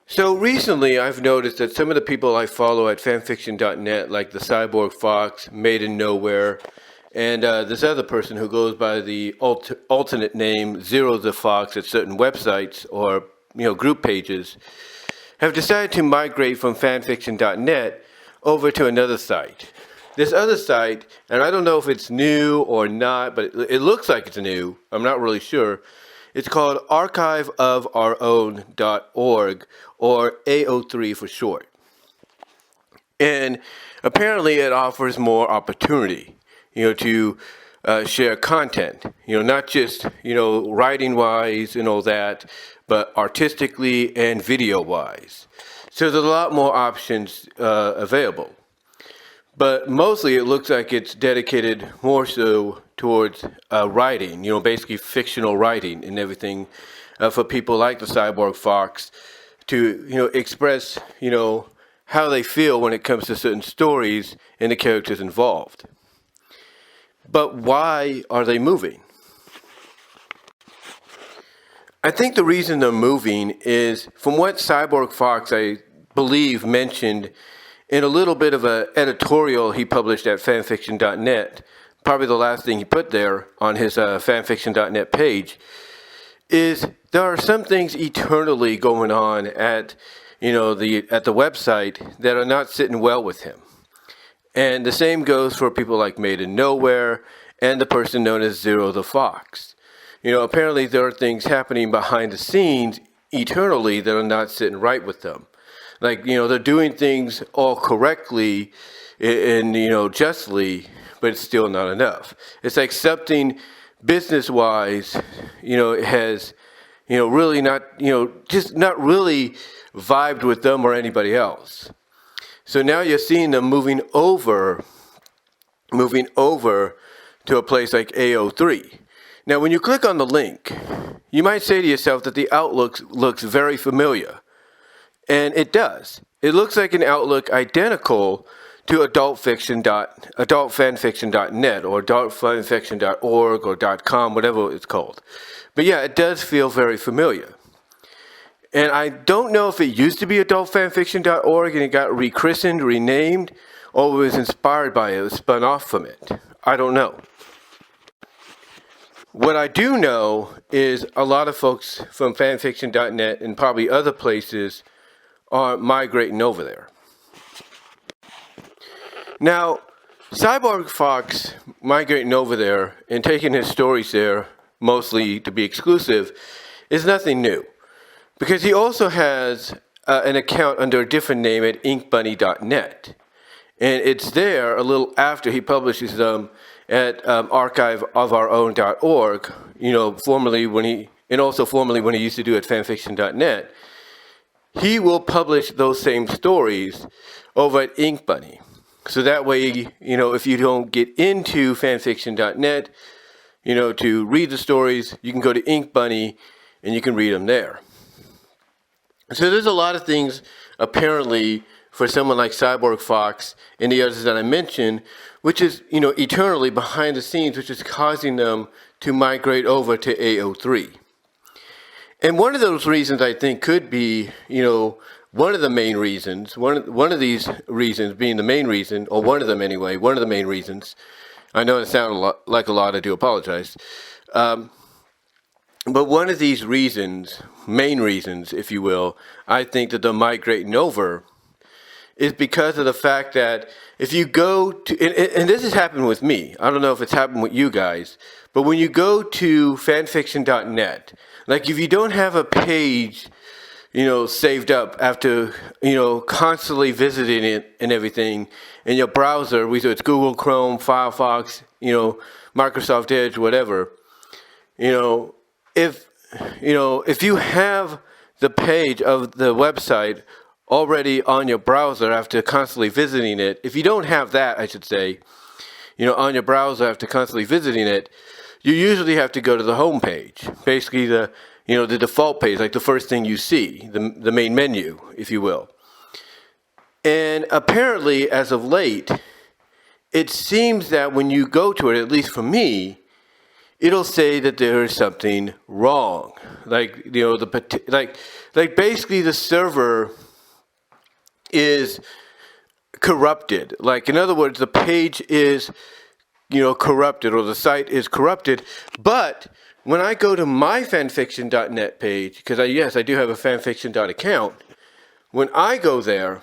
So recently, I've noticed that some of the people I follow at fanfiction.net, like the Cyborg Fox, Made in Nowhere, and this other person who goes by the alternate name Zero the Fox at certain websites or group pages, have decided to migrate from fanfiction.net over to another site. This other site, and I don't know if it's new or not, but it looks like it's new. I'm not really sure. It's called archiveofourown.org, or AO3 for short. And apparently it offers more opportunity, to share content, not just, writing wise and all that, but artistically and video wise. So there's a lot more options available. But mostly it looks like it's dedicated more so towards writing, basically fictional writing and everything for people like the Cyborg Fox to, express, how they feel when it comes to certain stories and the characters involved. But why are they moving? I think the reason they're moving is, from what Cyborg Fox, I believe, mentioned in a little bit of an editorial he published at fanfiction.net, probably the last thing he put there on his fanfiction.net page, is there are some things eternally going on at the website that are not sitting well with him. And the same goes for people like Made in Nowhere and the person known as Zero the Fox. Apparently there are things happening behind the scenes eternally that are not sitting right with them. Like, they're doing things all correctly and, justly, but it's still not enough. It's like something business-wise, it has, really not, just not really vibed with them or anybody else. So now you're seeing them moving over to a place like AO3. Now, when you click on the link, you might say to yourself that the outlook looks very familiar. And it does. It looks like an outlook identical to adultfanfiction.net or adultfanfiction.org or .com, whatever it's called. But yeah, it does feel very familiar. And I don't know if it used to be adultfanfiction.org and it got rechristened, renamed, or it was inspired by it, spun off from it. I don't know. What I do know is a lot of folks from fanfiction.net and probably other places are migrating over there. Now, Cyborg Fox migrating over there and taking his stories there, mostly to be exclusive, is nothing new. Because he also has an account under a different name at inkbunny.net. And it's there a little after he publishes them at archiveofourown.org, formerly when he used to do at fanfiction.net. He will publish those same stories over at InkBunny. So that way, if you don't get into fanfiction.net, to read the stories, you can go to InkBunny and you can read them there. So there's a lot of things, apparently, for someone like Cyborg Fox and the others that I mentioned, which is, eternally behind the scenes, which is causing them to migrate over to AO3. And one of those reasons, I think, could be, one of the main reasons, one of these reasons being the main reason, or one of them anyway, one of the main reasons. I know it sounded like a lot, I do apologize. But one of these reasons, main reasons, if you will, I think that they're migrating over is because of the fact that if you go to, and this has happened with me, I don't know if it's happened with you guys, but when you go to fanfiction.net, like if you don't have a page, saved up after, constantly visiting it and everything in your browser, whether it's Google Chrome, Firefox, Microsoft Edge, whatever, if you have the page of the website already on your browser after constantly visiting it, if you don't have that, I should say, on your browser after constantly visiting it, you usually have to go to the home page, basically the default page, like the first thing you see, the main menu, if you will. And apparently, as of late, it seems that when you go to it, at least for me, it'll say that there is something wrong. Like, like basically the server is corrupted. Like, in other words, the page is, corrupted, or the site is corrupted. But when I go to my fanfiction.net page, because I do have a fanfiction account, when I go there,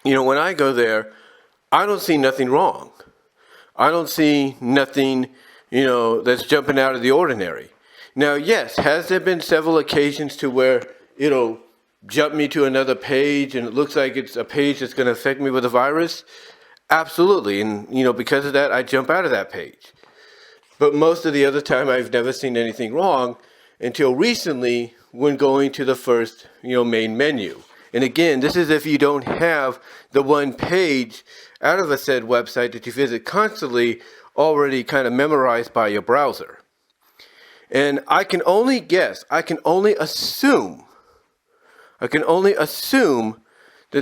I don't see nothing wrong. I don't see nothing, that's jumping out of the ordinary. Now, yes, has there been several occasions to where it'll jump me to another page and it looks like it's a page that's going to affect me with a virus? Absolutely. And, because of that, I jump out of that page. But most of the other time, I've never seen anything wrong until recently when going to the first, main menu. And again, this is if you don't have the one page out of a said website that you visit constantly already kind of memorized by your browser. And I can only guess, I can only assume that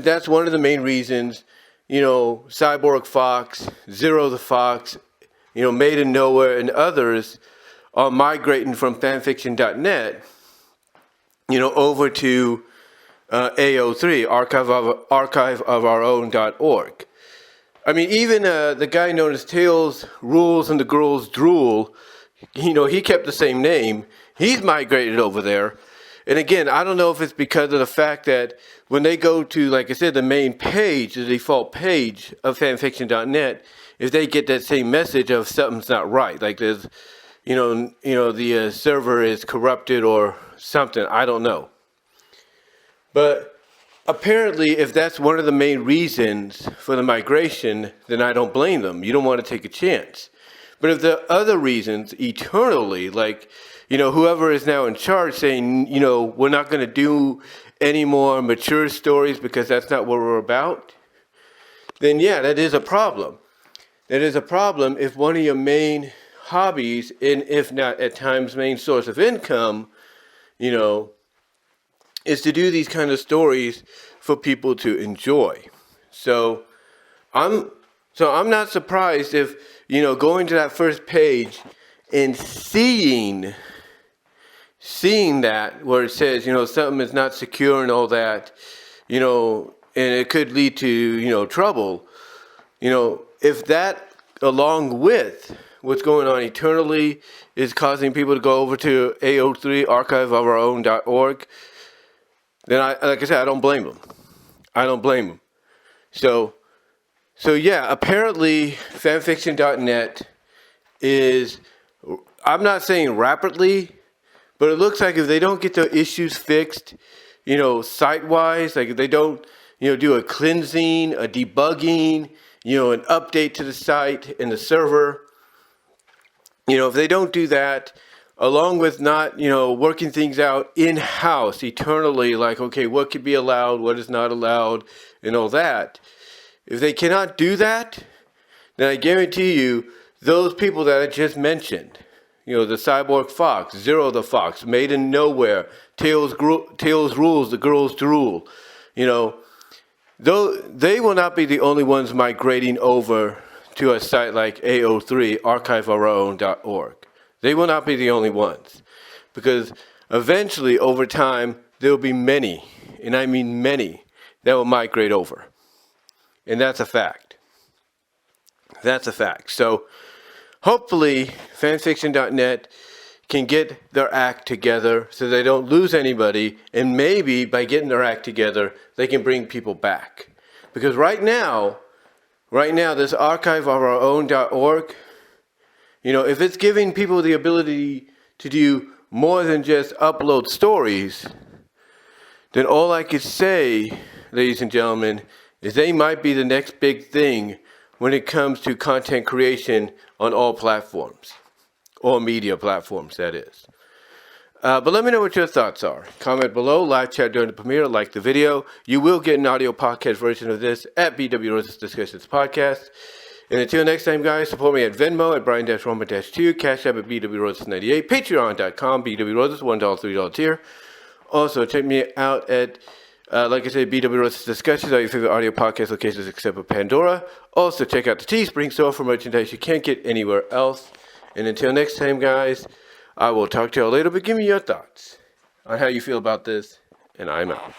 that's one of the main reasons, Cyborg Fox, Zero the Fox, Made in Nowhere, and others are migrating from fanfiction.net, over to AO3, archiveofourown.org. I mean, even the guy known as Tails Rules and the Girls Drool, he kept the same name. He's migrated over there. And again, I don't know if it's because of the fact that when they go to, like I said, the main page, the default page of fanfiction.net, if they get that same message of something's not right, like there's, the server is corrupted or something, I don't know. But apparently, if that's one of the main reasons for the migration, then I don't blame them. You don't want to take a chance. But if there are other reasons, eternally, like, whoever is now in charge saying, we're not going to do any more mature stories because that's not what we're about, then yeah, that is a problem. That is a problem if one of your main hobbies, and if not at times main source of income, is to do these kind of stories for people to enjoy. So I'm not surprised if, going to that first page and seeing that where it says, something is not secure and all that, and it could lead to, trouble, if that along with what's going on eternally is causing people to go over to AO3, archiveofourown.org, then like I said, I don't blame them. So yeah, apparently fanfiction.net is, I'm not saying rapidly, but it looks like if they don't get the issues fixed, site-wise, like if they don't, do a cleansing, a debugging, an update to the site and the server, if they don't do that, along with not, working things out in-house eternally, like, okay, what could be allowed, what is not allowed, and all that. If they cannot do that, then I guarantee you, those people that I just mentioned, the Cyborg Fox, Zero the Fox, Made in Nowhere, Tails Rules, the Girls Drool, though they will not be the only ones migrating over to a site like AO3, archiveofourown.org. They will not be the only ones, because eventually, over time, there will be many, and I mean many, that will migrate over. And that's a fact. So hopefully, fanfiction.net can get their act together so they don't lose anybody, and maybe by getting their act together, they can bring people back. Because right now, this archiveofourown.org, if it's giving people the ability to do more than just upload stories, then all I could say, ladies and gentlemen, is they might be the next big thing when it comes to content creation on all platforms, all media platforms, that is. But let me know what your thoughts are. Comment below, live chat during the premiere, like the video. You will get an audio podcast version of this at BW Roses Discussions Podcast. And until next time, guys, support me at Venmo at Brian-Roman-2, Cash App at BW Roses98, Patreon.com, BW Roses, $1, $3 tier. Also, check me out at, like I said, BW Roses Discussions, all your favorite audio podcast locations except for Pandora. Also, check out the Teespring store for merchandise you can't get anywhere else. And until next time, guys, I will talk to y'all later, but give me your thoughts on how you feel about this, and I'm out.